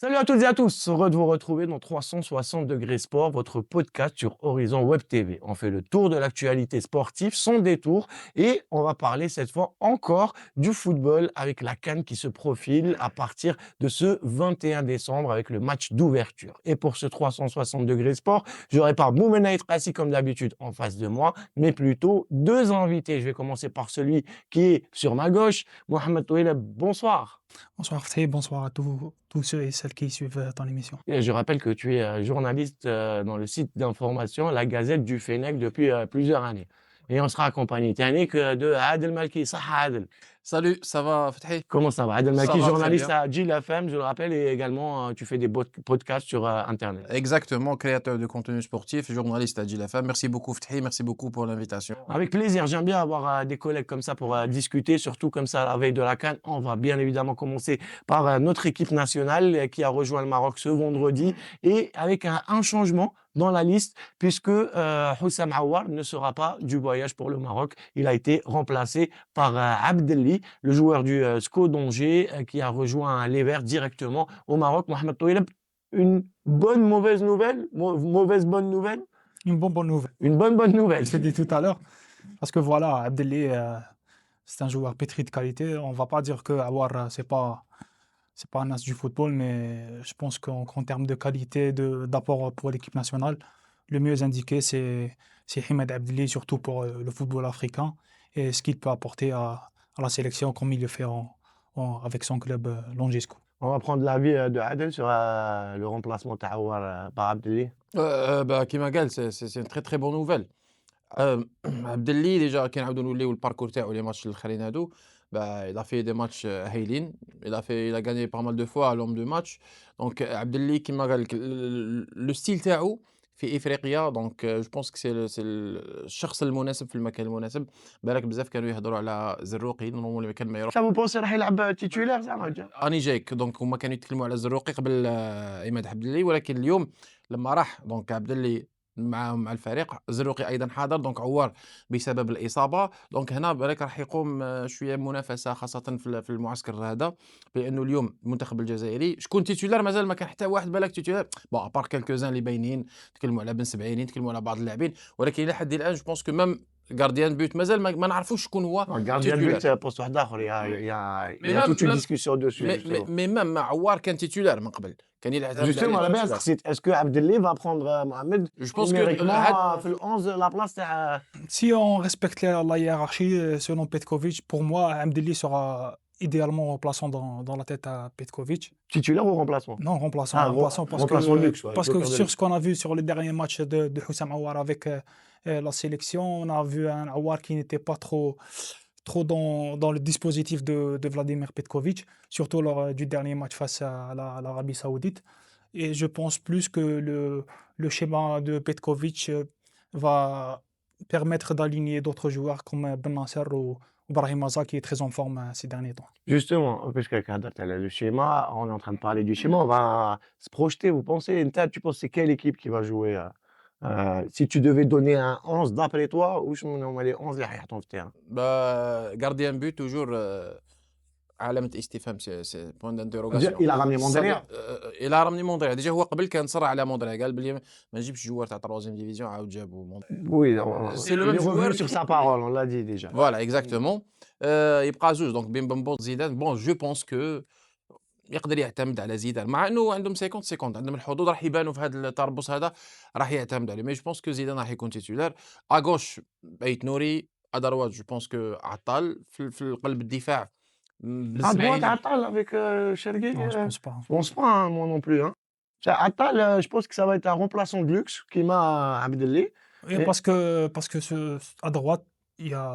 Salut à toutes et à tous, heureux de vous retrouver dans 360 degrés sport, votre podcast sur Horizon Web TV. On fait le tour de l'actualité sportive, son détour, et on va parler cette fois encore du football avec la CAN qui se profile à partir de ce 21 décembre avec le match d'ouverture. Et pour ce 360 degrés sport, j'aurai pas Moumenaït Rassi comme d'habitude en face de moi, mais plutôt deux invités. Je vais commencer par celui qui est sur ma gauche, Mohamed Touileb. Bonsoir. Bonsoir Fatih, bonsoir à tous ceux et celles qui suivent ton émission. Et je rappelle que tu es journaliste dans le site d'information La Gazette du Fennec depuis plusieurs années. Et on sera accompagné, Yannick, de Adel Malki. Sah Adel. Salut, ça va, Fethi? Comment ça va? Adel Ça Malki, va très journaliste bien. à Jil FM, je le rappelle, et également tu fais des podcasts sur Internet. Exactement, créateur de contenu sportif, journaliste à Jil FM. Merci beaucoup, Fethi, merci beaucoup pour l'invitation. Avec plaisir, j'aime bien avoir des collègues comme ça pour discuter, surtout comme ça à la veille de la CAN. On va bien évidemment commencer par notre équipe nationale qui a rejoint le Maroc ce vendredi et avec un changement dans la liste puisque Houssam Aouar ne sera pas du voyage pour le Maroc. Il a été remplacé par Abdelli, le joueur du SCO d'Angers qui a rejoint les Verts directement au Maroc. Mohamed Touileb, une bonne mauvaise nouvelle, mauvaise bonne nouvelle, Une bonne nouvelle, une bonne nouvelle. je l'ai dit tout à l'heure, parce que voilà, Abdelli, c'est un joueur pétri de qualité. On va pas dire que Awar, c'est pas un as du football, mais je pense qu'en termes de qualité, d'apport pour l'équipe nationale, le mieux indiqué, c'est Himed Abdelli, surtout pour le football africain, et ce qu'il peut apporter à la sélection, comme il le fait avec son club Longesco. On va prendre l'avis de Adel sur le remplacement d'Aouar par Abdelli. كيما قال سي une très bonne nouvelle. عبد اللي ديجا كنعاودو نوليو الباركور تاعو لي ماتش الاخرين هادو. Il a fait des matchs هايلين. Il a gagné pas mal de fois à l'homme de match. Donc عبد اللي كيما قال لك لو ستيل تاعو في افريقيا. دونك جو بونس كو سي الشخص المناسب في المكان المناسب. بالك بزاف كانوا يهضروا على زروقي نورمالمون كان ما يروح. Ça vous pensez راح يلعب تيتولير زعما؟ راني جايك. دونك هما كانوا يتكلموا على الزروقي قبل عماد عبد اللي، ولكن اليوم لما راح دونك عبد اللي مع الفريق، الزروقي ايضا حاضر. دونك عوار بسبب الاصابه. دونك هنا بالك راح يقوم شويه منافسه خاصه في المعسكر هذا، لانه اليوم المنتخب الجزائري شكون تيتولار مازال ما كان حتى واحد بالك تيتولار. بون ابار كالكوزان اللي باينين، تكلموا على بن سبعيني، تكلموا على بعض اللاعبين، ولكن الى حد الان جو بونس كو ميم غارديان بوت مازال ما نعرفوش شكون هو Gardien de but, تيتولار. c'est un poste واحد اخر. Il y a toute une discussion dessus. مي ميم مع عوار كان تيتولار من قبل، كان يلعب Justement, على بالي سقسيت est-ce que Abdelli va prendre Mohamed جو بونس numériquement في ال 11 la place تاع Si on respecte la hiérarchie, selon Petkovic, pour moi, Abdelli sera idéalement remplaçant dans la tête à Petkovic. titulaire ou remplacement? Non, remplaçant, Ah, remplaçant parce remplaçant que, luxe, ouais, parce que joker de sur luxe. ce qu'on a vu sur les derniers matchs de Houssam Aouar avec la sélection, on a vu un Aouar qui n'était pas trop dans le dispositif de Vladimir Petkovic, surtout lors du dernier match face à l'Arabie Saoudite. Et je pense plus que le schéma de Petkovic va permettre d'aligner d'autres joueurs comme Ben Nasser ou Brahim Aza qui est très en forme ces derniers temps. Justement, puisque هضرت على le schéma, on est en train de parler du schéma, on va se projeter. Vous pensez, tu penses c'est quelle équipe qui va jouer si tu devais donner un 11 d'après toi, ou هما les 11 اللي حيحطهم في التيران؟ غارديان بوت توجور علامة استفهام، سي بوان دانتيروغاسيون. Il a ramené Mondria. الى رامني موندريا. ديجا هو قبل كان صرع على موندريا، قال بلي ما نجيبش جوار تاع 3 ديفيزيون، عاود جابوا موندريا. Oui, C'est le il même est revenu joueur sur qui- sa parole, on l'a dit déjà. فوالا اكزاكتومون. يبقى زوج دونك بين بن بوت زيدان. بون جو بونس كو يقدر يعتمد على زيدان، مع انه عندهم 50 عندهم الحظوظ راح يبانوا في هذا التربص هذا، راح يعتمد عليه. مي جو بونس كو زيدان راح يكون تيتولار. اغوش بيت نوري، ادروات جو بونس كو عطال في القلب الدفاع. À بالسبعين. droite, Attal avec Chergui, Non, je pense pas. je pense pas, hein, moi non plus. Hein. Attal, je pense que ça va être un remplaçant de luxe qui m'a Abdelli. Oui, Et- parce que à droite, il y a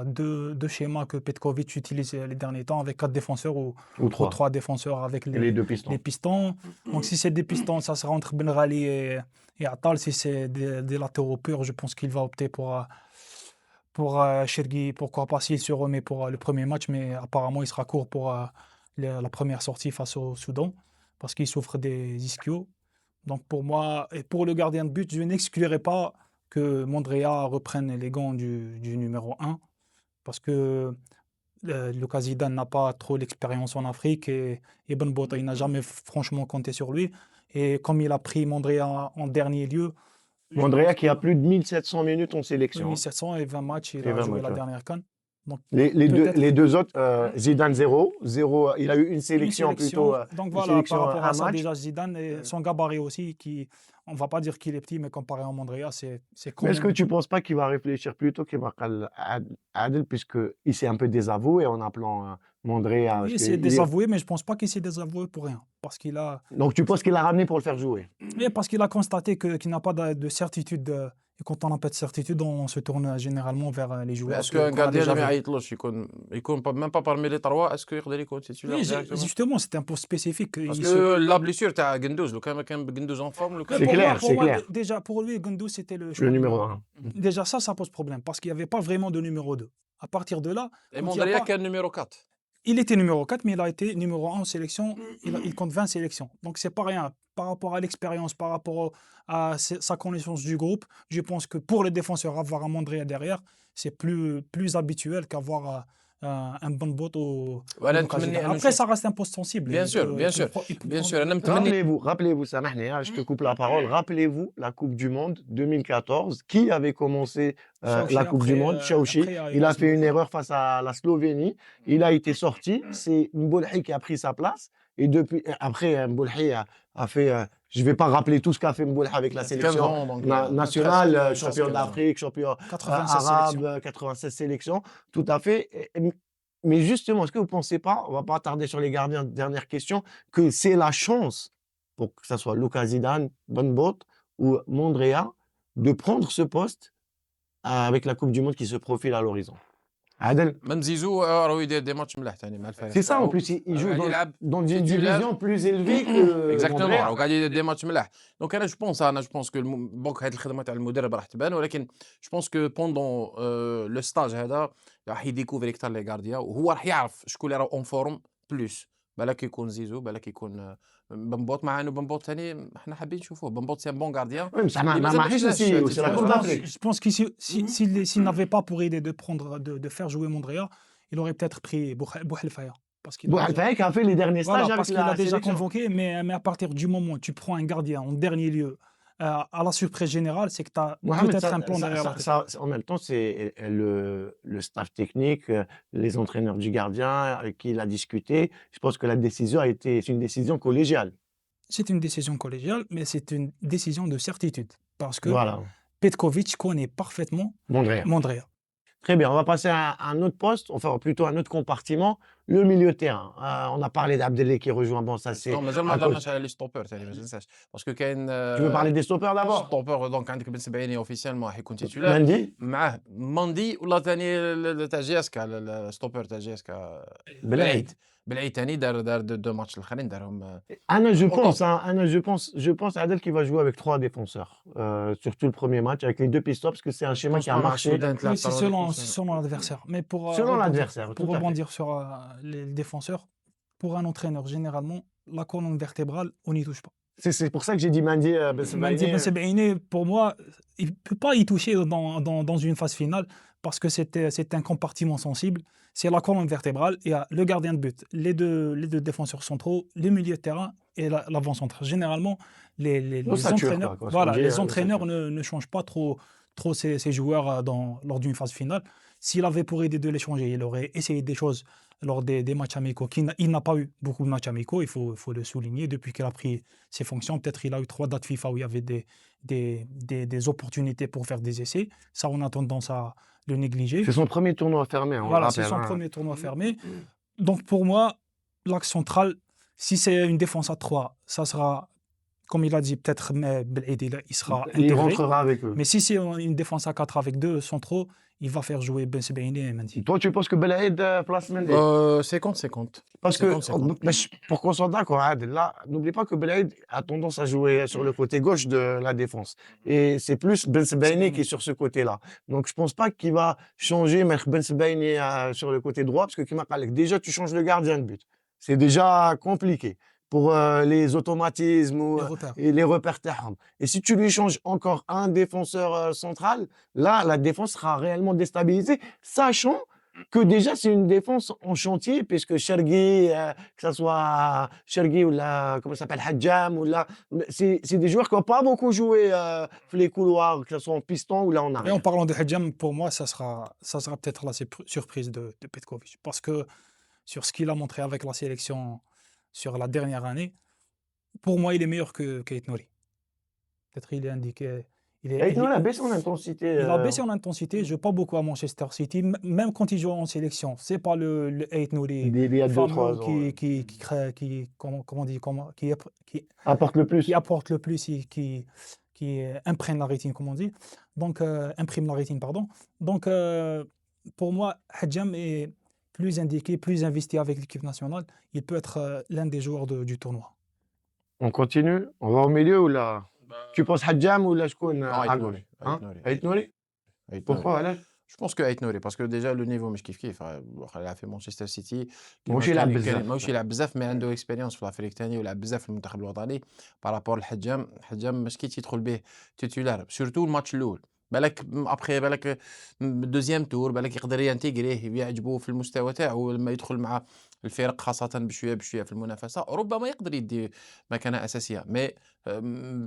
deux schémas que Petkovic utilise les derniers temps avec 4 défenseurs ou Ou trois. 3 défenseurs avec Et les deux pistons. les pistons. Donc si c'est des pistons, ça sera entre Ben Ghali et Attal. Si c'est des latéraux purs, je pense qu'il va opter pour Chergui. Pourquoi pas s'il se remet pour le premier match, mais apparemment il sera court pour la première sortie face au Soudan parce qu'il souffre des ischios. Donc pour moi, et pour le gardien de but, je n'exclurai pas que Mondrea reprenne les gants du numéro 1 parce que Lucas Zidane n'a pas trop l'expérience en Afrique et Ben Bota, il n'a jamais franchement compté sur lui. Et comme il a pris Mondria en dernier lieu, je Mondrea pense qui a que plus de 1700 minutes en oui, sélection. 1700 et 20 matchs, il Et a 20 joué matchs, la ouais. dernière CAN. Donc Les peut-être deux autres, Zidane 0, il a eu une une sélection plutôt, sélection. Donc une voilà, par sélection, rapport un à ça, match. déjà Zidane et son gabarit aussi, on ne va pas dire qu'il est petit, mais comparé à Mondria, c'est quand Mais est-ce que même. tu ne penses pas qu'il va réfléchir plutôt qu'il va Adel, puisqu'il s'est un peu désavoué en appelant Mondrea, parce Oui, que c'est désavoué, mais je pense pas qu'il s'est désavoué pour rien. Donc tu penses qu'il l'a ramené pour le faire jouer? Parce qu'il a constaté qu'il n'a pas de certitude. Et quand on n'a pas de certitude, on se tourne généralement vers les Mais joueurs est-ce qu'un qu'on a gardien déjà اللي ما vus. يعيطلوش يكون même pas parmi les trois, est-ce qu'il يقدر يكون titulaire Oui, directement? justement, c'est un poste spécifique. Parce que la blessure تاع قندوز لو كان قندوز en forme لو Mais كان C'est clair, pour c'est moi, clair. déjà, pour lui, Gundouz, c'était le Le choix numéro 1. Déjà, ça pose problème, parce qu'il n'y avait pas vraiment de numéro 2. À partir de là, et quand il y a Mondria pas... كان numéro 4. Il était numéro 4, mais il a été numéro 1 en sélection. Il compte 20 sélections. Donc, c'est pas rien. Par rapport à l'expérience, par rapport à sa connaissance du groupe, je pense que pour les défenseurs, avoir un Mondria derrière, c'est plus habituel qu'avoir un bon bot au وانا Lucas نتمنى Zidane. انه Après, نشوف. ça reste un poste sensible. Bien sûr, bien sûr, bien sûr. انا متمني Rappelez-vous, Samahni, hein, je te coupe la parole. Rappelez-vous la Coupe du Monde 2014. Qui avait commencé la Coupe du Monde? Chaouchi. Il a fait une erreur face à la Slovénie. Il a été sorti. C'est Mboulhi qui a pris sa place. Et depuis, après, Mboulhi a fait. Je ne vais pas rappeler tout ce qu'a fait Mboulhi avec la 15 sélection ans, donc, nationale, presque, champion 15 ans. d'Afrique, champion 96 arabe, sélections. 96 sélections. Tout à fait. Mais justement, est-ce que vous ne pensez pas, on ne va pas tarder sur les gardiens, dernière question, que c'est la chance pour que ce soit Lucas Zidane, Ben Bot ou Mondrea de prendre ce poste avec la Coupe du Monde qui se profile à l'horizon? Adel, même Zizou راهو يدير دي ماتش ملاح ثاني مع الفريق c'est ça en تاعو. plus, il joue يلعب dans une titulaire. division plus élevée que اكزاكتومون Mondrea. راهو قاعد يدير دي ماتش ملاح. دونك انا جو بونس كو دونك هذه الخدمه تاع المدرب راح تبان، ولكن جو بونس كو بوندون لو ستاج هذا راح يديكوفري اكثر لي غارديا، وهو راح يعرف شكون اللي راه اون فورم بلوس. بالك يكون زيزو، بالك يكون بنبوت، مع انه بنبوت ثاني احنا حابين نشوفوه. بنبوت سي بون غارديان. Oui, mais ça اللي m'a مازال ما marqué شفناش aussi, c'est la Coupe titulaire. d'Afrique. Je pense que s'il n'avait pas pour idée de faire jouer Mondrea, il aurait peut-être pris Bouhelfaya. Parce qu'il a déjà- Bouhalfaï qui a fait les derniers stages Voilà, parce avec qu'il la a déjà sélection. convoqué, mais à partir du moment où tu prends un gardien en dernier lieu, à la surprise générale, c'est que tu as Mohamed, peut-être un plan derrière la tête. en même temps, c'est le staff technique, les entraîneurs du gardien avec qui il a discuté. Je pense que la décision c'est une décision collégiale. C'est une décision collégiale, mais c'est une décision de certitude. Parce que Voilà, Petkovic connaît parfaitement Mondrea. Mondrea. Très bien, on va passer à un autre poste, enfin plutôt un autre compartiment, le milieu de terrain. On a parlé d'Abdelé qui rejoint, bon ça c'est... Non, مازال ما à cause- هضرناش على لي ستوبر ثاني، ما تنساش. باسكو كاين Tu veux parler des stoppers d'abord? ستوبر. دونك عندك بن سبعيني اوفيسيالمون حيكون تيتولار، Mendy, معاه ماندي ولا ثاني تاع جياسكا، الستوبر تاع جياسكا Belaïd. بلعيد ثاني دار دو ماتش الاخرين دارهم. Anna, je Pourquoi pense, hein, Anna, je pense Adel qui va jouer avec 3 défenseurs, surtout le premier match avec les 2 pistons parce que c'est un schéma qui a marché Oui, c'est selon l'adversaire. Mais pour selon l'adversaire. Pour tout à fait. rebondir sur les défenseurs, pour un entraîneur, généralement, la colonne vertébrale, on n'y touche pas. C'est pour ça que j'ai dit Mendy, Ben Mendy Sebaini, Ben Sebaini, pour moi, il ne peut pas y toucher dans une phase finale parce que c'est un compartiment sensible. C'est la colonne vertébrale, il y a le gardien de but, les deux défenseurs centraux, les milieux de terrain et l'avant-centre. Généralement, les L'ossature, entraîneurs, quoi, voilà, ce qu'on dit, les entraîneurs l'ossature. ne changent pas trop ces joueurs lors d'une phase finale. S'il avait pour idée de les changer, il aurait essayé des choses lors des matchs amicaux. Il n'a pas eu beaucoup de matchs amicaux, il faut le souligner. Depuis qu'il a pris ses fonctions, peut-être il a eu 3 dates FIFA où il y avait des opportunités pour faire des essais. Ça, on a tendance à le négliger. C'est son premier tournoi fermé, on Voilà, le c'est rappelle. son hein. premier tournoi fermé. Donc pour moi, l'axe central, si c'est une défense à 3, ça sera, comme il a dit, peut-être Belaïd, il sera Il intégré. rentrera avec eux. Mais si c'est une défense à 4 avec 2 centraux, il va faire jouer Ben Sebaini et Mendy. Toi, tu penses que Belaïd place Mendy? 50-50. Parce que, 50-50. pour qu'on soit d'accord, Adel, là, n'oublie pas que Belaïd a tendance à jouer sur le côté gauche de la défense. Et c'est plus Ben Sebaini qui est sur ce côté-là. Donc, je pense pas qu'il va changer, mettre Ben Sebaini sur le côté droit, parce que déjà, tu changes le gardien de but. C'est déjà compliqué pour les automatismes ou, Les repères. et les repères termes. Et si tu lui changes encore un défenseur central, là, la défense sera réellement déstabilisée, sachant que déjà c'est une défense en chantier puisque Chergui, que ça soit Chergui ou là, comment ça s'appelle, Hadjam ou là, c'est des joueurs qui n'ont pas beaucoup joué les couloirs, que ce soit en piston ou là en Et en arrière. parlant de Hadjam, pour moi, ça sera peut-être la surprise de Petkovic. Parce que sur ce qu'il a montré avec la sélection sur la dernière année, pour moi, il est meilleur que Ait Nouri. Peut-être il est indiqué. Et nous, on a baissé en intensité. Il a baissé en intensité, il joue pas beaucoup à Manchester City, même quand il joue en sélection. C'est pas le Ait Nouri Il y a 2-3 fameux ans. comment on dit, qui Apporte le plus. qui apporte le plus et qui imprègne la rétine, comme on dit. Donc, imprime la rétine, pardon. Donc, pour moi, Hadjam est plus indiqué, plus investi avec l'équipe nationale. Il peut être l'un des joueurs du tournoi. On continue? On va au milieu ou là? Tu penses Hadjam ou là, je connais Non, à Ait gauche? Nouri, Hein? Ait Nouri. Ait Nouri? Ait Nouri. Pourquoi là? Je pense que Ait Nouri parce que déjà le niveau مش كيف واخا لعب في مانشستر سيتي ماهوش يلعب بزاف. ماهوش يلعب بزاف مي عنده اكسبيريونس في الافريق ثاني ولعب بزاف في المنتخب الوطني بارابور الحجام مش كي تيدخل به تيتولار سورتو الماتش الاول بالك ابخي بالك دوزيام تور بالك يقدر ينتيغريه يعجبه في المستوى تاعو لما يدخل مع الفرق خاصة بشوية في المنافسة ربما يقدر يدي مكانة أساسية مي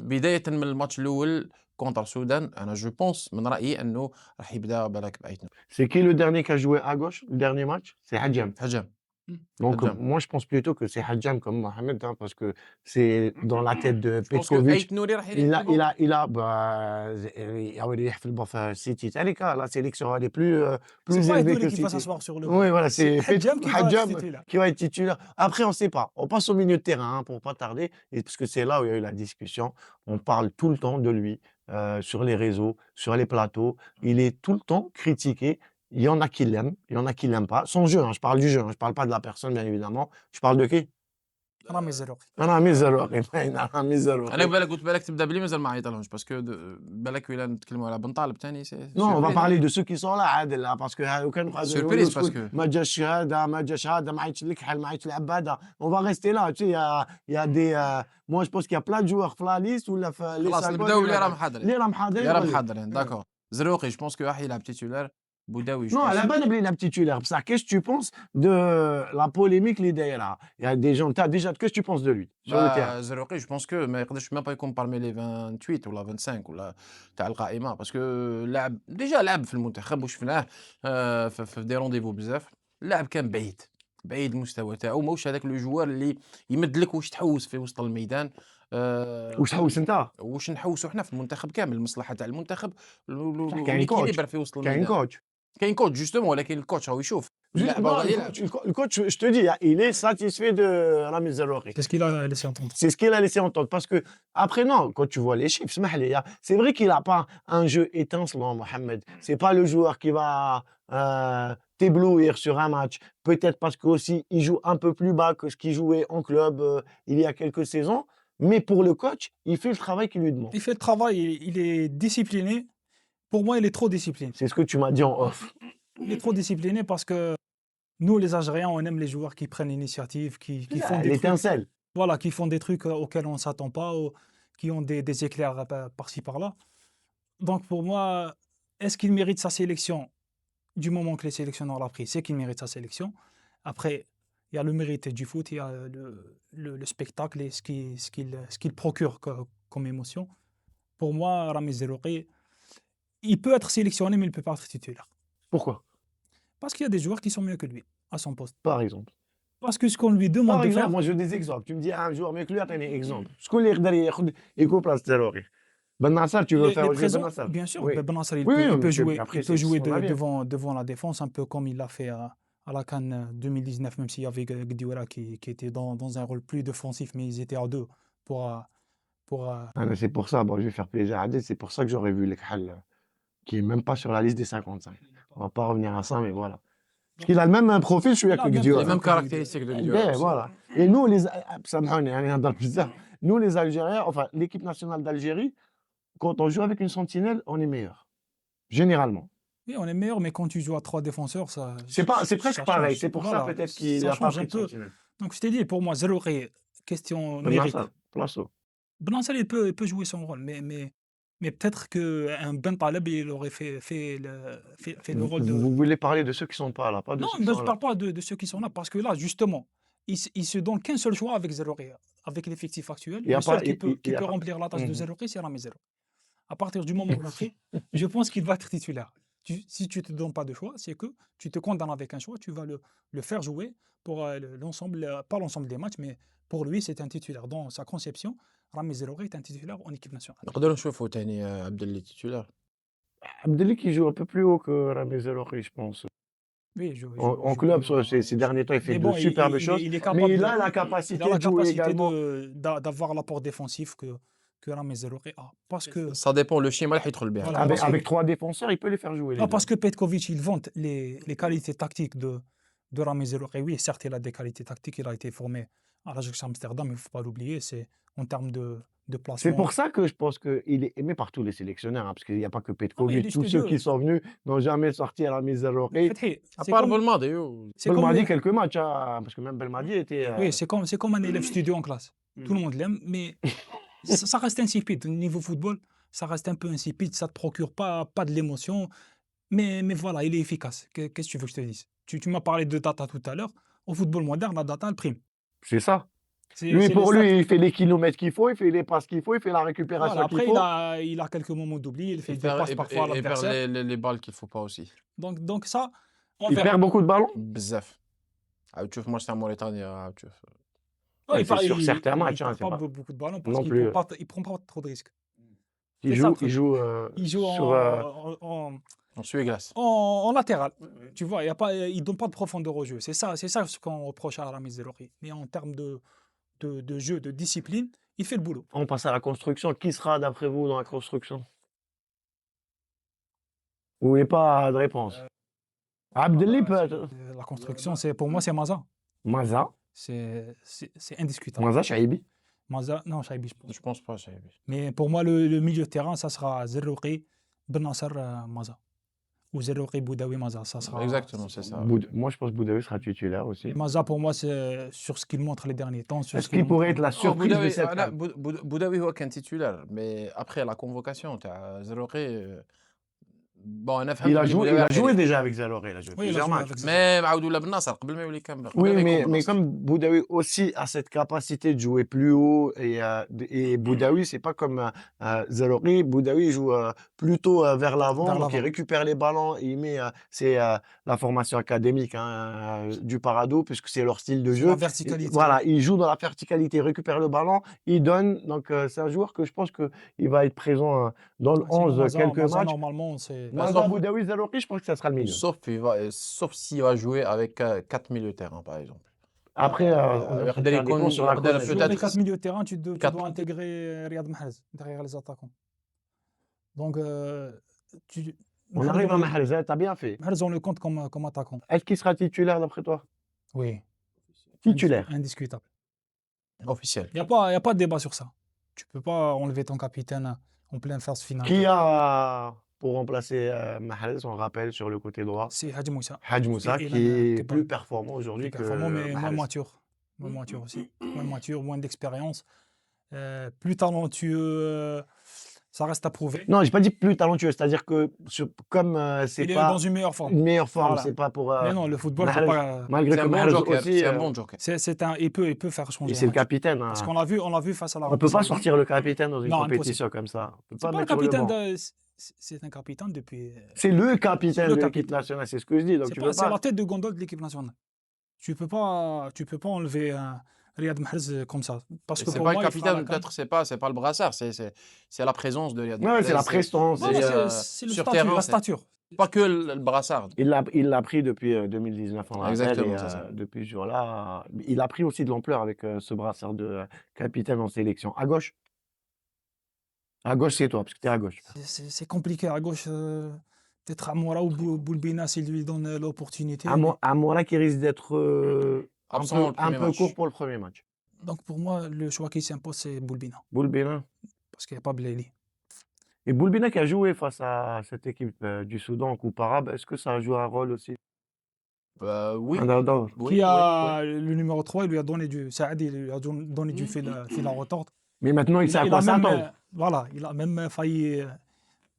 بداية من الماتش الأول كونتر السودان أنا جو بونس من رأيي أنه راح يبدا بالك بأيت نور. C'est qui le dernier qui a joué à gauche, le dernier match? C'est Hadjam. حجام Donc, Hadjam. moi, je pense plutôt que c'est Hadjam comme Mohamed, hein, parce que c'est dans la tête de Je pense que Petkovic. أيت نوري راح يريح في البا في السيتي تاعك la sélection elle est plus C'est pas Ait élevée Nouri que qui va City. s'asseoir sur le banc. Oui, voilà, c'est Hadjam qui va Hadjam être titulaire. qui va être titulaire. Après, on sait pas. On passe au milieu de terrain hein, pour pas tarder, et parce que c'est là où il y a eu la discussion. On parle tout le temps de lui sur les réseaux, sur les plateaux. Il est tout le temps critiqué. Il y en a qui l'aiment, il y en a qui l'aiment pas. Son jeu, hein, je parle du jeu, hein, je parle pas de la personne, bien évidemment. Je parle de qui? رامي الزروقي. رامي الزروقي. رامي الزروقي. أنا قلت بالك تبدا بلي مازال ما عيطلهمش باسكو بالك ولا نتكلموا على بن طالب ثاني Non, on va parler de ceux qui sont là عادل là parce que كان Surprise, parce que- ما جاش هذا ما جاش هذا ما عيطش الكحل ما عيطش العباده. On va rester là, tu sais, il y a des moi je pense qu'il y a plein de joueurs في la liste ولا في les خلاص 50 نبداو اللي راهم حاضرين اللي راهم حاضرين. اللي راهم ولا- حاضرين داكور زروقي جو بونس كو راح يلعب تيتولار بوداوي Non, à la base, il a titulaire. Ça, qu'est-ce que tu penses de la polémique les derrière? Il y a des gens, déjà, qu'est-ce que tu penses de lui sur le terrain? زروقي جو بونس كو ما يقدرش ميم با يكون بارمي لي 28 ولا 25 ولا تاع القائمه باسكو لاعب ديجا لعب في المنتخب وشفناه في دي رونديفو بزاف اللاعب كان بعيد المستوى تاعو ماهوش هذاك لو جوار اللي يمد لك واش تحوس في وسط الميدان وش تحوس انت؟ واش نحوسوا حنا في المنتخب كامل المصلحه تاع المنتخب كاين كوتش والإكيليبر في وسط كاين الميدان كوتش. كاين كوتش جوستومون ولكن الكوتش هو يشوف Juste, اللاعب non, بغا يلعب le coach, je te dis, il est satisfait de Rami Zarouki. C'est ce qu'il a laissé entendre. C'est ce qu'il a laissé entendre. Parce que, après, non, quand tu vois les chiffres, c'est vrai qu'il n'a pas un jeu étincelant, Mohamed. C'est pas le joueur qui va t'éblouir sur un match. Peut-être parce qu'aussi, il joue un peu plus bas que ce qu'il jouait en club il y a quelques saisons. Mais pour le coach, il fait le travail qu'il lui demande. Il fait le travail, il est discipliné. Pour moi, il est trop discipliné. C'est ce que tu m'as dit en off. Il est trop discipliné parce que nous, les Algériens, on aime les joueurs qui prennent l'initiative, qui font des trucs, L'étincelle. voilà, qui font des trucs auxquels on ne s'attend pas, ou qui ont des éclairs par-ci par-là. Donc pour moi, est-ce qu'il mérite sa sélection? Du moment que les sélectionneurs l'ont pris, c'est qu'il mérite sa sélection. Après, il y a le mérite du foot, il y a le spectacle et ce qu'il procure comme émotion. Pour moi, Rami Zarouki, il peut être sélectionné, mais il ne peut pas être titulaire. Pourquoi? Parce qu'il y a des joueurs qui sont mieux que lui, à son poste. Par exemple. Parce que ce qu'on lui demande Par de exemple, faire, moi je veux des exemples. Tu me dis un joueur mieux que lui, attends un exemple. Ce qu'on il coupe place Zarouki. Ben Nasser, tu veux les faire jouer Ben présents, Nasser? bien sûr, Oui. Ben Nasser, Oui, oui, il mais peut c'est- jouer, après, il peut c'est jouer son avis. devant la défense, un peu comme il l'a fait à la CAN 2019, même s'il y avait Gdiwara qui était dans un rôle plus défensif, mais ils étaient à deux pour Ah, mais c'est pour ça, bon, je vais faire plaisir à Adel, c'est pour ça que j'aurais vu Lekhal, qui est même pas sur la liste des 55. On va pas revenir à ça, mais voilà. Parce qu'il a le même profil, je suis avec Non, même Gdiwara. les mêmes caractéristiques de Ben, Guardiola. voilà. Et nous, سامحوني، يعني نهضر بزاف. Nous, les Algériens, enfin, l'équipe nationale d'Algérie, quand on joue avec une sentinelle, on est meilleur. Généralement. Oui, on est meilleur, mais quand tu joues à trois défenseurs, C'est presque ça pareil. change. C'est pour ça Voilà, peut-être qu'il ça a pas change pris un de peu. sentinelle. Donc je t'ai dit, pour moi, Zarouki, question Ben mérite. Nasser, Plasso. Ben Nasser, il peut jouer son rôle, mais Mais peut-être qu'un Ben Taleb, il aurait fait le rôle de. Vous voulez parler de ceux qui sont pas là, pas de Non, ceux qui mais je sont ne là. parle pas de ceux qui sont là, parce que là, justement, il se donne qu'un seul choix avec Zerori. Avec l'effectif actuel, Il y a le seul pas, qui il y a peut pas. remplir la tâche de Mhm. Zerori, c'est Rami Zerori. À partir du moment où il l'a fait, je pense qu'il va être titulaire. Si tu ne te donnes pas de choix, c'est que tu te condamnes avec un choix, tu vas le faire jouer pour l'ensemble, pas l'ensemble des matchs, mais pour lui, c'est un titulaire. Dans sa conception, Rami Zerori est un titulaire en équipe nationale. نقدروا نشوفوا تاني عبد اللي titulaire. Abdelli qui joue un peu plus haut que Rami Zelorri, je pense. Oui, En club, ces derniers temps, il fait mais de bon, superbes choses. il est Mais capable il de, a la il a capacité la de jouer capacité également. d'avoir l'apport défensif que Rami Zerori a. Parce que, Ça dépend le schéma اللي حيدخل بها. Voilà, Avec, parce que- avec trois défenseurs, il peut les faire jouer. Les non, deux. parce que Petkovic, il vante les qualités tactiques de Rami Zerori. Oui, certes, il a des qualités tactiques, il a été formé à l'Ajax Amsterdam, il ne faut pas l'oublier, c'est en termes de C'est placement. pour ça que je pense qu'il est aimé par tous les sélectionneurs, hein, parce qu'il n'y a pas que Petkovic. je Tous te ceux jure. qui sont venus n'ont jamais sorti à la Zelorri. Fethi, À c'est part comme, بالماضي c'est comme Belmadi, le- quelques matchs, hein, parce que même Belmadi était. oui, c'est comme un élève studio en classe. Tout le monde l'aime, mais ça reste insipide. Au niveau football, ça reste un peu insipide, ça ne te procure pas de l'émotion. Mais voilà, il est efficace. Qu'est-ce que tu veux que je te dise? Tu m'as parlé de data tout à l'heure. Au football moderne, la data, elle prime. C'est ça. C'est Lui, les pour stats. lui, il fait les kilomètres qu'il faut, il fait les passes qu'il faut, il fait la récupération Voilà, qu'il après, faut. il a quelques moments d'oubli, il fait Il des passes parfois à perd l'adversaire. les balles qu'il faut pas aussi. Donc ça, on Il verra. perd beaucoup de ballons. بزاف. عاود تشوف ماتش تاع موريتانيا عاود تشوف. Ouais, Ouais, c'est sur certains il matchs, hein, perd c'est pas pas beaucoup de ballons parce non qu'il plus. il prend pas trop de risques. Il C'est ça, le joue, truc. Il joue sur. On suit glace. en latéral. Tu vois, il donne pas de profondeur au jeu. C'est ça ce qu'on reproche à Rami Zerori. Mais en termes de jeu, de discipline, il fait le boulot. On passe à la construction. Qui sera, d'après vous, dans la construction? Vous n'avez pas de réponse. Abdelli peut-être. La construction, pour moi, c'est Maza. Maza. C'est indiscutable. Maza, Chaibi. Maza, non, Chaibi, je pense. Je pense pas Chaibi. Mais pour moi, le milieu de terrain, ça sera Zerrouki, Ben Nasser, Maza. Ou Zerrouki, Boudaoui, Maza. Ça sera. Exactement, c'est ça. Moi, je pense que Boudaoui sera titulaire aussi. Maza, pour moi, c'est sur ce qu'il montre les derniers temps. Est-ce qu'il pourrait être la surprise de cette CAN? Boudaoui هو كان titulaire, mais après la convocation تاع زروقي bon انا فهمت Il a بلي joué, بوداوي il a joué عقلي. déjà avec Zaloré. Il a joué Oui, il a plusieurs joué matchs. avec Zerrouki. mais عاودوا له بالنصر قبل ما يولي كان Oui, mais comme Boudaoui aussi a cette capacité de jouer plus haut et Boudaoui, c'est pas comme Zaloré. Boudaoui il joue plutôt vers l'avant, Vers donc il l'avant. récupère les ballons. Il met, c'est la formation académique hein, du Parado, puisque c'est leur style de C'est jeu. la verticalité. Voilà, il joue dans la verticalité, il récupère le ballon, il donne. Donc c'est un joueur que je pense qu'il va être présent dans le Sinon, 11 Maza, quelques Maza, matchs. normalement, c'est. Maza, Boudaoui, Zaloré, je pense que ça sera le milieu. sauf s'il va jouer avec 4 milieux de terrain par exemple. Après, on va faire des points sur la يقدر cause. Jouer peut-être- avec 4 milieux de terrain, tu dois Quatre. intégrer Riyad Mahrez derrière les attaquants. Donc, On arrive à Mahrez, t'as bien fait. Mahrez, on le compte comme attaquant. Est-ce qu'il sera titulaire d'après toi? Oui. Titulaire. Indiscutable. officiel. Il n'y a pas de débat sur ça. Tu peux pas enlever ton capitaine en pleine phase finale. Qui a pour remplacer Mahrez, on rappelle sur le côté droit, C'est Hadji Moussa. Hadj Moussa, Et qui est pas- plus performant aujourd'hui Plus que performant, mais moins Mahrez. mature. Moins mature aussi. Moins mature, moins d'expérience. Plus talentueux, ça reste à prouver. Non, j'ai pas dit plus talentueux, c'est-à-dire que comme c'est Il est pas dans une meilleure forme. une meilleure forme, Voilà. c'est pas pour Mais non, le football, faut Mahrez, pas. malgré C'est que un bon Mahrez joker. aussi, C'est un bon joker. Il peut faire changer. et c'est un le match. capitaine. Parce hein. qu'on l'a vu face à la On peut pas Russie. sortir le capitaine dans une Non, compétition comme ça. On peut C'est pas pas le mettre sur le capitaine banc. c'est un capitaine depuis. C'est le capitaine le de l'équipe capitaine. nationale, c'est ce que je dis. Donc C'est tu pas- peux c'est pas. la tête de gondole de l'équipe nationale. Tu peux pas enlever Riyad Mahrez comme ça. Parce Et que c'est pour pas moi, le il fera capitaine, la CAN. peut-être c'est pas le brassard, c'est la présence de Riyad Ouais, Mahrez. c'est la prestance. Voilà, c'est, c'est le sur statut, terrain, la c'est- stature. Pas que le brassard. Il l'a pris depuis 2019, on le rappelle, Exactement, et, c'est ça. depuis ce jour-là, il a pris aussi de l'ampleur avec ce brassard de capitaine en sélection. À gauche? À gauche, c'est toi, parce que tu es à gauche. C'est compliqué à gauche. Peut-être Amoura ou Boulbina s'il lui donne l'opportunité. Amoura qui risque d'être Absent le un premier peu match. court pour le premier match. Donc pour moi, le choix qui s'impose, c'est Boulbina. Boulbina. Parce qu'il n'y a pas Blaili. Et Boulbina qui a joué face à cette équipe du Soudan en Coupe arabe, est-ce que ça a joué un rôle aussi? Oui. Non. Oui, Qui a le numéro 3, il lui a donné du. Saad, il lui a donné du fil à retordre. Mais maintenant, il sait à il quoi a même, s'attendre. voilà, il a même failli,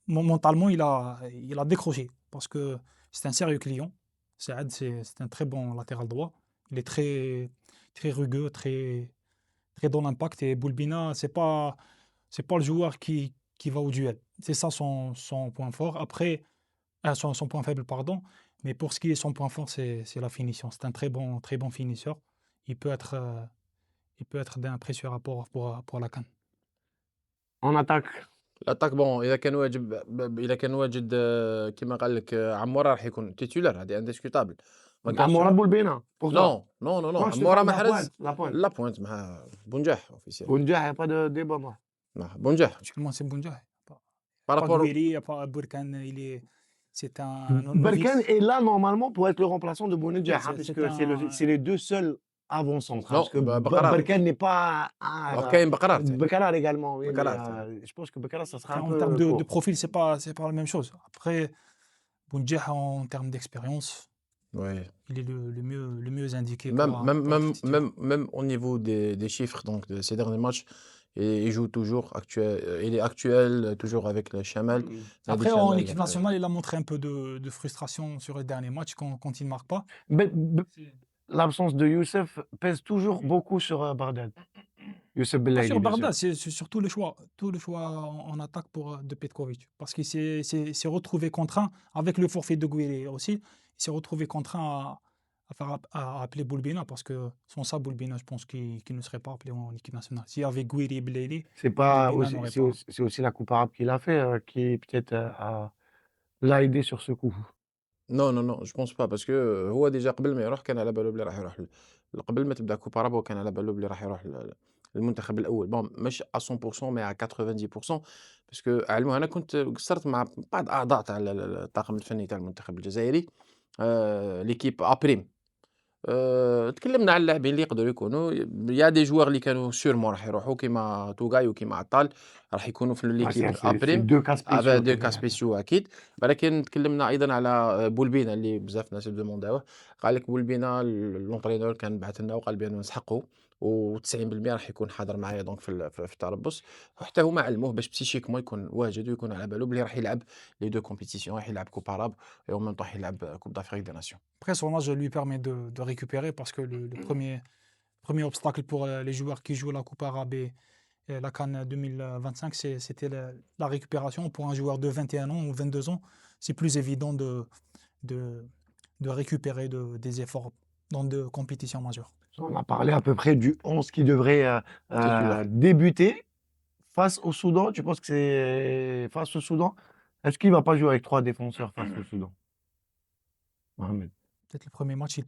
mentalement, il a décroché parce que c'est un sérieux client. Saad, c'est un très bon latéral droit. Il est très, très rugueux, très, très dans l'impact. Et Boulbina, c'est pas le joueur qui va au duel. C'est ça son point fort. Après, son point faible, pardon. Mais pour ce qui est son point fort, c'est la finition. C'est un très bon finisseur. Il peut être, euh, il peut être d'un précieux rapport pour la CAN. En attaque, الاتاك بون اذا كان واجب اذا كان واجد كيما قال لك عمورة راح يكون تيتولار هذه انديسكوتابل ما كانش Amora Boulbena, pour toi. نو نو نو نو Moi, je te عمورة parle de la محرز pointe. La pointe. لا بوينت مع بونجاح اوفيسيال Boundia, il n'y a pas de débat, moi. بونجاح Actuellement, c'est Bounja. Pas بارابور Gouiri, pas Bourkan. C'est un Berkane novice. est là, normalement, pour être le remplaçant de Bounedjah, Oui, c'est puisque c'est les deux seuls avant-centres. Non, Parce que Bakarar. Berkane n'est pas كاين بقرات Bekalar également, oui, mais Bekalar. je pense que Bekalar, ça sera un En peu termes de court. profil, c'est pas la même chose. Après, Bounja, en termes d'expérience, Oui. il est le mieux indiqué Même, pour même, être même, titulaire. même au niveau des chiffres donc, de ces derniers matchs, et il joue toujours actuel, il est actuel, toujours avec le Chamal. Nadi Après, en Chamal, équipe nationale, il a montré un peu de frustration sur les derniers matchs quand il ne marque pas. L'absence de Youssef pèse toujours beaucoup sur Bardal. Youssef Pas Belaïli, sur bien sûr. Barda, c'est surtout tout le choix en attaque de Petkovic. Parce qu'il s'est retrouvé contraint, avec le forfait de Gouiri aussi, il s'est retrouvé contraint à appeler Boulbina, parce que sans ça, Boulbina, je pense qu'il ne serait pas appelé en équipe nationale. S'il y avait Gouiri et Belaïli, C'est pas Boulbina aussi, n'aurait c'est pas. aussi, c'est aussi la coupe arabe qu'il a fait, qui peut-être l'a aidé sur ce coup. Non, non, non, je pense pas parce que هو déjà قبل ما يروح كان على باله بلي راح يروح قبل ما تبدا كوبا رابا كان على باله بلي راح يروح المنتخب الأول بون مش 100% mais à 90% parce que علمه أنا كنت قصرت مع بعض أعضاء تاع الطاقم الفني تاع المنتخب الجزائري ليكيب أبريم تكلمنا على اللاعبين اللي يقدروا يكونوا يا دي جوار اللي كانوا سيرمون راح يروحوا كيما توغاي وكيما عطال راح يكونوا في ليكيب C'est ابريم deux cas spéciaux. افا دو كا سبيسيو اكيد ولكن تكلمنا ايضا على بولبينا اللي بزاف ناس دومونداوه قال لك بولبينا لونترينور كان بعث لنا وقال بانه نسحقوا و90% راح يكون حاضر معايا دونك في التربص حتى هما علموه باش بسيشيكمون يكون واجد ويكون على باله بلي راح يلعب لي دو كومبيتيسيون راح يلعب كوب اراب و ميم طون راح يلعب كوب دافريك دي ناسيون Après, son âge lui permet de récupérer, parce que le premier obstacle pour les joueurs qui jouent la Coupe arabe et la CAN 2025, c'était la récupération. Pour un joueur de 21 ans ou 22 ans, c'est plus évident de récupérer des efforts dans de compétitions majeures. On a parlé à peu près du 11 qui devrait Titulaire. débuter face au Soudan. Tu penses que c'est face au Soudan? Est-ce qu'il ne va pas jouer avec 3 défenseurs face au Soudan? Mohamed. Peut-être le premier match, il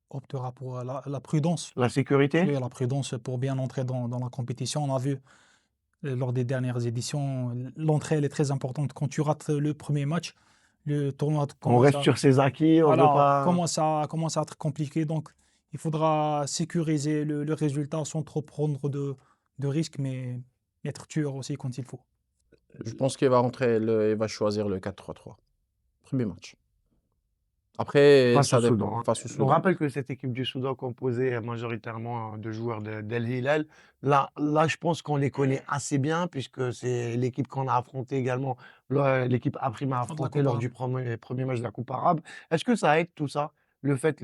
optera pour la prudence. La sécurité? Oui, la prudence pour bien entrer dans la compétition. On a vu lors des dernières éditions, l'entrée elle est très importante. Quand tu rates le premier match, le tournoi On reste sur ses acquis, on ne veut pas... commence à être compliqué. Donc, il faudra sécuriser le résultat sans trop prendre de risques, mais être tueur aussi quand il faut. Je pense qu'il va rentrer, il va choisir le 4-3-3. Premier match. Après, Face ça au dépend. Soudan, hein. Face au On Soudan. rappelle que cette équipe du Soudan composée majoritairement de joueurs d'El Hilal, là, je pense qu'on les connaît assez bien, puisque c'est l'équipe qu'on a affrontée également, l'équipe Aprime a la affronté Coupe lors arabe. du premier match de la Coupe arabe. Est-ce que ça aide tout ça? Le fait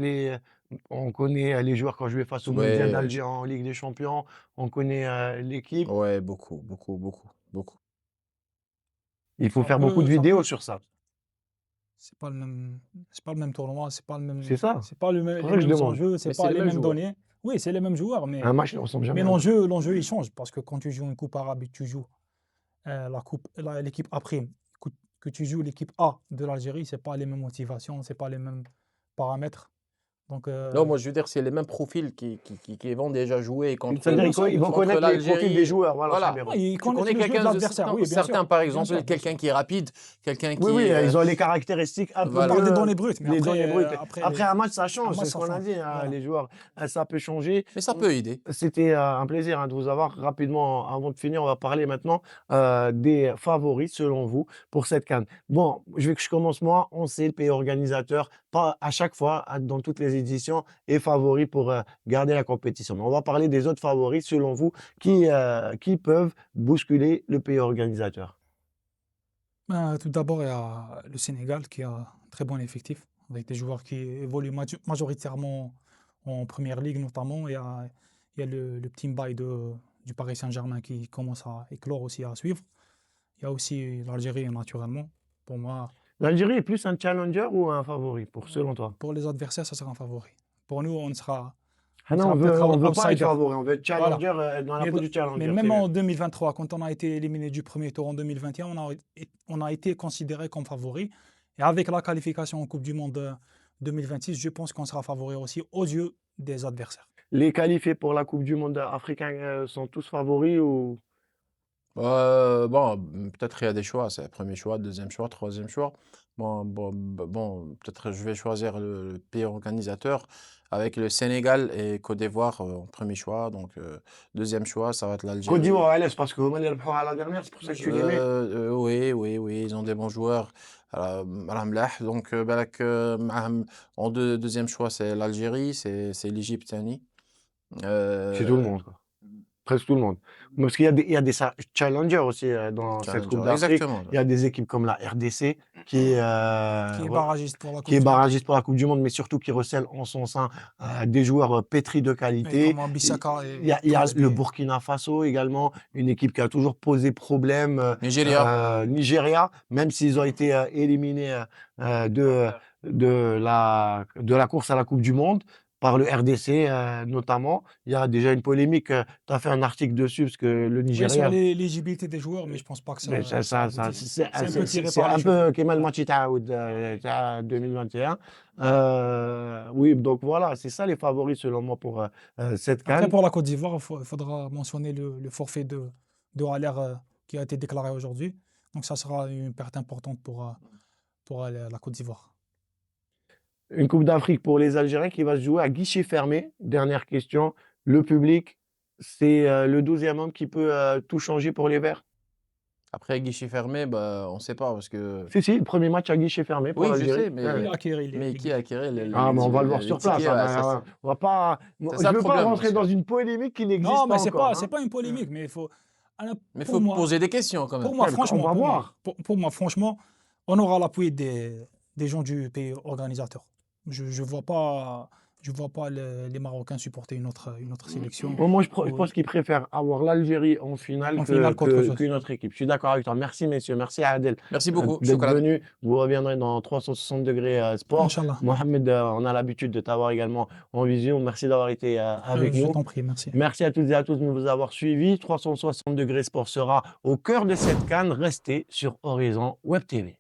on connaît les joueurs qui ont joué face au Mondial Ouais, d'Alger en Ligue des Champions, on connaît l'équipe. ouais, beaucoup, beaucoup, beaucoup, beaucoup. Il faut Ça faire beaucoup de peut- ça vidéos peut- sur ça. C'est pas le même tournoi, c'est pas le même. C'est ça. C'est pas C'est les pour ça que je mêmes demande. enjeux, c'est Mais pas c'est les les mêmes mêmes joueurs. données. Oui, c'est les mêmes joueurs, mais Un match ne ressemble jamais Mais à l'autre. l'enjeu, il change, parce que quand tu joues une coupe arabe et que tu joues l'équipe A prime, que tu joues l'équipe A de l'Algérie, c'est pas les mêmes motivations, c'est pas les mêmes paramètres. Donc, Non, moi je veux dire, c'est les mêmes profils qui vont déjà jouer contre, C'est-à-dire qu'ils vont contre connaître les profils l'Algérie. des joueurs. Voilà, Voilà. c'est bien. ils Tu connaissent connais le jeu de quelqu'un de l'adversaire, non, oui, bien sûr. certains, par Bien exemple, sûr, bien quelqu'un sûr. qui est rapide, quelqu'un qui Oui, est, ils ont les caractéristiques un peu voilà. On parle des mieux, données brutes, mais les après, données brutes. après, Après un match, ça un change, match, c'est ce ça qu'on a change. dit, hein, Voilà. les joueurs, ça peut changer. Mais ça peut aider. C'était un plaisir, hein, de vous avoir rapidement. Avant de finir, on va parler maintenant des favoris selon vous pour cette CAN. Bon, je commence moi. On sait le pays organisateur, pas à chaque fois, dans toutes les éditions, est favori pour garder la compétition. Mais on va parler des autres favoris, selon vous, qui peuvent bousculer le pays organisateur. Ben, tout d'abord, il y a le Sénégal qui a un très bon effectif, avec des joueurs qui évoluent majoritairement en première ligue notamment. Il y a le petit Mbaye du Paris Saint-Germain qui commence à éclore aussi à suivre. Il y a aussi l'Algérie naturellement. Pour moi, L'Algérie est plus un challenger ou un favori, selon toi? pour les adversaires, ça sera un favori. Pour nous, on sera Ah non, peut-être on veut pas être outsider. favori, on veut être Voilà. challenger dans la Mais, peau du challenger. mais même c'est- en 2023, quand on a été éliminé du premier tour en 2021, on a été considéré comme favori. Et avec la qualification en Coupe du Monde 2026, je pense qu'on sera favori aussi aux yeux des adversaires. Les qualifiés pour la Coupe du Monde africain sont tous favoris ou... Bon, peut-être il y a des choix, c'est premier choix, deuxième choix, troisième choix. Bon, peut-être je vais choisir le pays organisateur avec le Sénégal et Côte d'Ivoire en premier choix. Donc, deuxième choix, ça va être Côte l'Algérie. d'Ivoire, à l'aise, parce que Romain Delport à la dernière, c'est pour ça que tu l'aimais. Oui, ils ont des bons joueurs. راهم ملاح. Donc, بالك معاهم en deuxième choix, c'est l'Algérie, c'est l'Égypte تاني. C'est tout le monde, quoi. Presque tout le monde. Parce qu'il y a des challengers aussi dans cette Coupe Challenger, d'Afrique. exactement. Il y a des équipes comme la RDC qui est barragiste pour la Coupe qui est du Monde. barragiste pour la Coupe du Monde, mais surtout qui recèle en son sein des joueurs pétris de Et qualité. comme Bissaka et Il y a Crosby. le Burkina Faso également, une équipe qui a toujours posé problème. Nigeria. Nigeria, même s'ils ont été éliminés de la course à la Coupe du Monde par le RDC notamment. Il y a déjà une polémique. Tu as fait un article dessus parce que le Oui, sur Nigeria. l'éligibilité des joueurs, mais je pense pas que Mais ça c'est aboutit. C'est un peu tiré c'est par un les cheveux. peu Kemal Machi Taoud 2021. Oui, donc voilà, c'est ça les favoris selon moi pour cette Après, CAN. pour la Côte d'Ivoire, il faudra mentionner le forfait de Haller qui a été déclaré aujourd'hui. Donc, ça sera une perte importante pour la Côte d'Ivoire. Une Coupe d'Afrique pour les Algériens qui va se jouer à guichet fermé. Dernière question. Le public, c'est le 12e homme qui peut tout changer pour les Verts. Après, guichet fermé, on ne sait pas parce que. Si, le premier match à guichet fermé pour Oui, je l'Algérie. sais, mais, Ouais. Il a acquis les mais qui a acquis les Ah, mais on va le voir les sur place. tickets, Ah, ouais, ben, ça, on va pas. c'est Je ça le veux pas problème, rentrer parce dans que- une polémique qui n'existe Non, mais pas c'est encore. pas, c'est pas une polémique, mais il faut. Alors, Mais il pour faut moi- poser des questions quand même. Pour moi, Ouais, franchement, on va voir. Pour moi, franchement, on aura l'appui des gens du pays organisateur. Je vois pas les Marocains supporter une autre sélection. Bon, moi, je pense qu'ils préfèrent avoir l'Algérie en finale En finale qu'autre chose. qu'une autre équipe. Je suis d'accord avec toi. Merci, messieurs. Merci à Adel Merci beaucoup. d'être Shukran. venu. Vous reviendrez dans 360 degrés sport. Inch'Allah. Mohamed, on a l'habitude de t'avoir également en vision. Merci d'avoir été avec Je nous. t'en prie, merci. Merci à toutes et à tous de nous avoir suivis. 360 degrés sport sera au cœur de cette CAN. Restez sur Horizon Web TV.